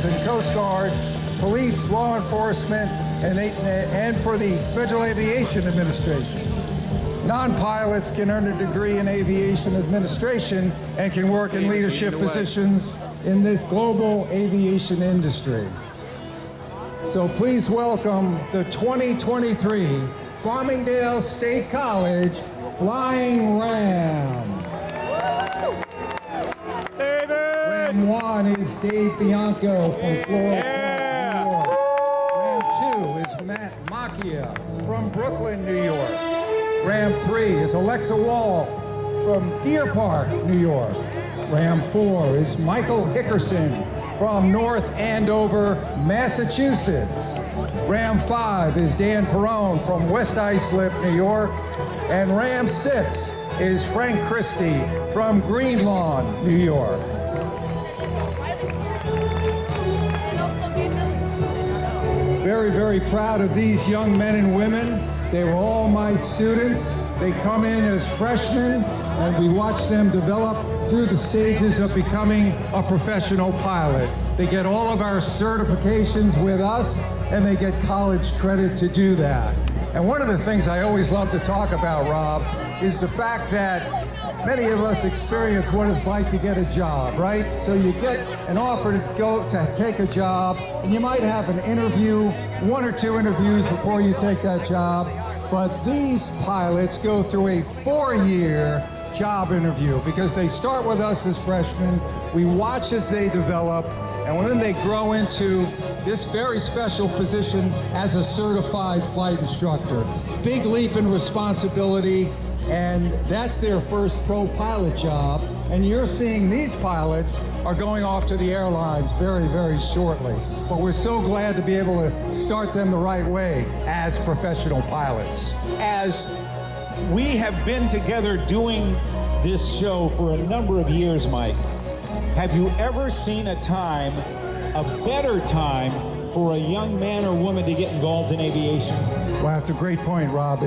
and Coast Guard, police, law enforcement, and for the Federal Aviation Administration. Non-pilots can earn a degree in aviation administration and can work in leadership positions in this global aviation industry. So please welcome the 2023 Farmingdale State College Flying Ram. Ram 1 is Dave Bianco from Florida, New York. Ram 2 is Matt Macchia from Brooklyn, New York. Ram 3 is Alexa Wall from Deer Park, New York. Ram 4 is Michael Hickerson from North Andover, Massachusetts. Ram 5 is Dan Perrone from West Islip, New York. And Ram 6 is Frank Christie from Greenlawn, New York. Very, very proud of these young men and women. They were all my students. They come in as freshmen, and we watch them develop through the stages of becoming a professional pilot. They get all of our certifications with us, and they get college credit to do that. And one of the things I always love to talk about, Rob, is the fact that many of us experience what it's like to get a job, right? So you get an offer to take a job, and you might have an interview, 1 or 2 interviews before you take that job. But these pilots go through a 4-year job interview because they start with us as freshmen. We watch as they develop, and then they grow into this very special position as a certified flight instructor. Big leap in responsibility, and that's their first pro pilot job. And you're seeing these pilots are going off to the airlines very, very shortly. But we're so glad to be able to start them the right way as professional pilots. As we have been together doing this show for a number of years, Mike, have you ever seen a time, a better time, for a young man or woman to get involved in aviation? Wow, that's a great point, Rob.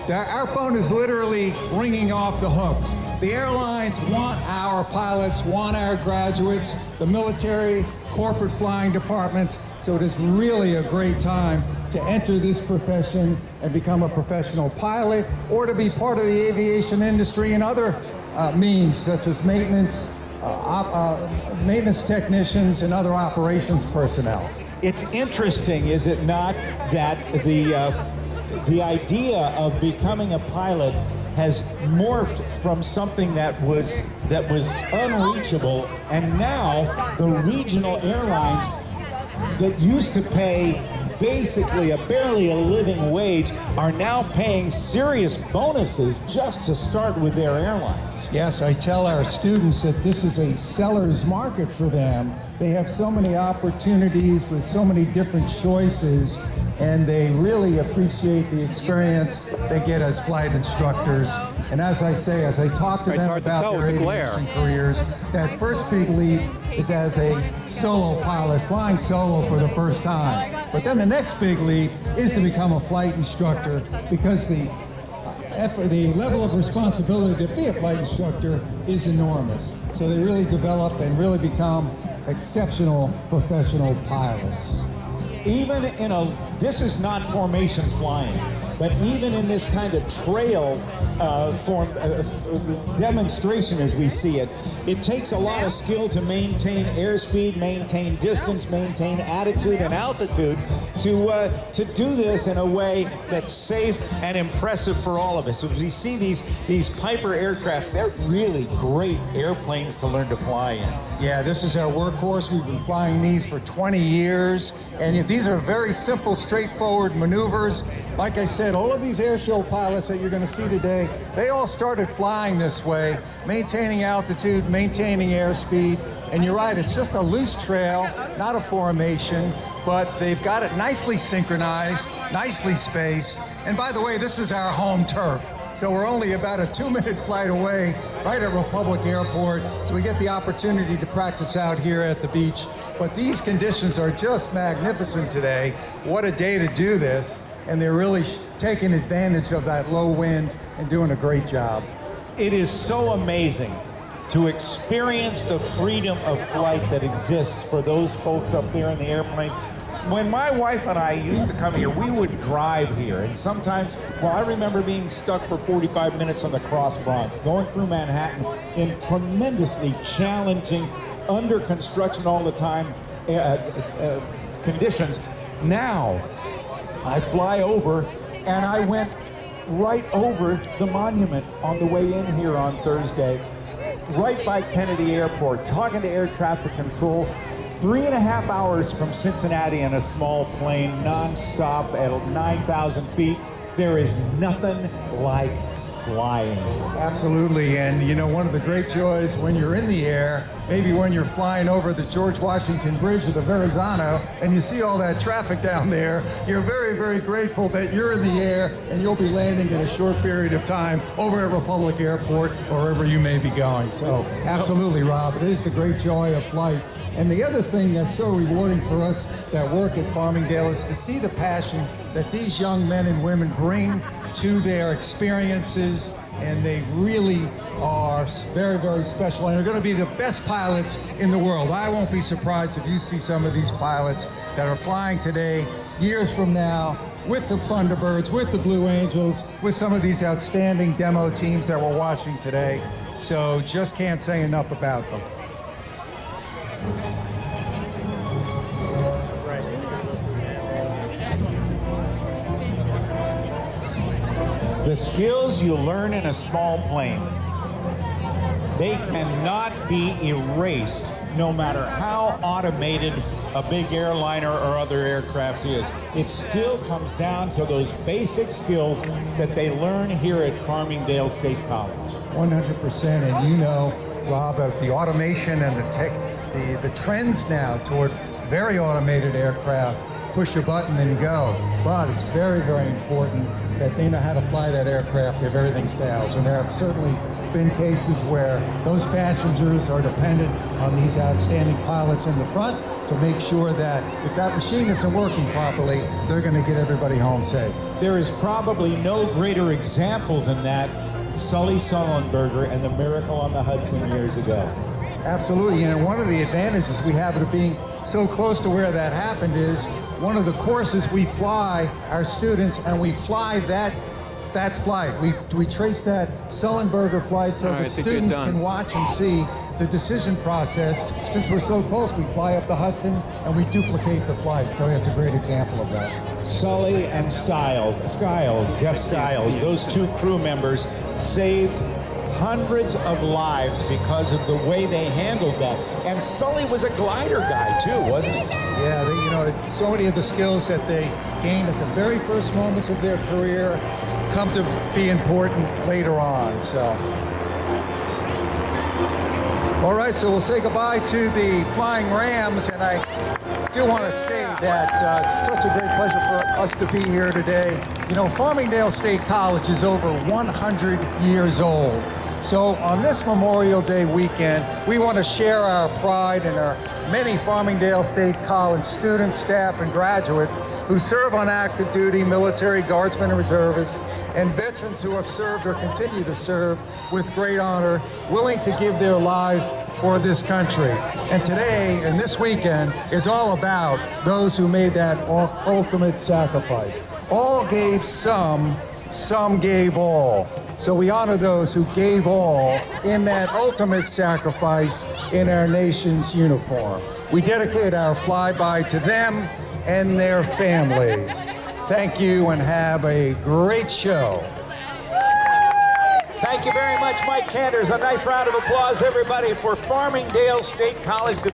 Our phone is literally ringing off the hooks. The airlines want our pilots, want our graduates, the military, corporate flying departments. So it is really a great time to enter this profession and become a professional pilot, or to be part of the aviation industry in other means, such as maintenance technicians and other operations personnel. It's interesting, is it not, that the idea of becoming a pilot has morphed from something that was unreachable, and now the regional airlines that used to pay basically barely a living wage are now paying serious bonuses just to start with their airlines. Yes, I tell our students that this is a seller's market for them. They have so many opportunities with so many different choices, and they really appreciate the experience they get as flight instructors. And as I say, as I talk to them about their aviation careers, that first big leap is as a solo pilot, flying solo for the first time. But then the next big leap is to become a flight instructor, because the level of responsibility to be a flight instructor is enormous. So they really develop and really become exceptional professional pilots. Even in this is not formation flying, but even in this kind of trail demonstration as we see it, it takes a lot of skill to maintain airspeed, maintain distance, maintain attitude and altitude to do this in a way that's safe and impressive for all of us. So we see these Piper aircraft, they're really great airplanes to learn to fly in. Yeah, this is our workhorse. We've been flying these for 20 years, and these are very simple, straightforward maneuvers. Like I said, all of these airshow pilots that you're going to see today, they all started flying this way, maintaining altitude, maintaining airspeed. And you're right, it's just a loose trail, not a formation, but they've got it nicely synchronized, nicely spaced. And by the way, this is our home turf. So we're only about a 2-minute flight away, right at Republic Airport. So we get the opportunity to practice out here at the beach. But these conditions are just magnificent today. What a day to do this. And they're really taking advantage of that low wind and doing a great job. It is so amazing to experience the freedom of flight that exists for those folks up there in the airplanes. When my wife and I used to come here, we would drive here, and sometimes, well, I remember being stuck for 45 minutes on the Cross Bronx, going through Manhattan in tremendously challenging, under construction all the time conditions. Now, I fly over, and I went right over the monument on the way in here on Thursday, right by Kennedy Airport, talking to air traffic control. 3.5 hours from Cincinnati in a small plane, non-stop at 9,000 feet. There is nothing like flying. Absolutely, and you know, one of the great joys when you're in the air, maybe when you're flying over the George Washington Bridge or the Verrazano, and you see all that traffic down there, you're very, very grateful that you're in the air and you'll be landing in a short period of time over at Republic Airport or wherever you may be going. So, absolutely, Rob, it is the great joy of flight. And the other thing that's so rewarding for us that work at Farmingdale is to see the passion that these young men and women bring to their experiences, and they really are very, very special, and are going to be the best pilots in the world. I won't be surprised if you see some of these pilots that are flying today, years from now, with the Thunderbirds, with the Blue Angels, with some of these outstanding demo teams that we're watching today. So just can't say enough about them. The skills you learn in a small plane, they cannot be erased no matter how automated a big airliner or other aircraft is. It still comes down to those basic skills that they learn here at Farmingdale State College. 100%, and you know, Rob, of the automation and the trends now toward very automated aircraft, push a button and go. But it's very, very important that they know how to fly that aircraft if everything fails. And there have certainly been cases where those passengers are dependent on these outstanding pilots in the front to make sure that if that machine isn't working properly, they're going to get everybody home safe. There is probably no greater example than that, Sully Sullenberger and the Miracle on the Hudson years ago. Absolutely, and one of the advantages we have of being so close to where that happened is one of the courses we fly our students, and we fly that flight. We trace that Sullenberger flight so the students can watch and see the decision process. Since we're so close, we fly up the Hudson and we duplicate the flight. So it's a great example of that. Sully and Jeff Skiles, those two crew members saved hundreds of lives because of the way they handled that. And Sully was a glider guy too, wasn't he? Yeah, you know, so many of the skills that they gained at the very first moments of their career come to be important later on. So, all right, so we'll say goodbye to the Flying Rams, and I do want to say that it's such a great pleasure for us to be here today. You know, Farmingdale State College is over 100 years old. So on this Memorial Day weekend, we want to share our pride in our many Farmingdale State College students, staff, and graduates who serve on active duty, military, guardsmen, and reservists, and veterans who have served or continue to serve with great honor, willing to give their lives for this country. And today, and this weekend, is all about those who made that ultimate sacrifice. All gave some gave all. So we honor those who gave all in that ultimate sacrifice in our nation's uniform. We dedicate our flyby to them and their families. Thank you and have a great show. Thank you very much, Mike Canders. A nice round of applause, everybody, for Farmingdale State College.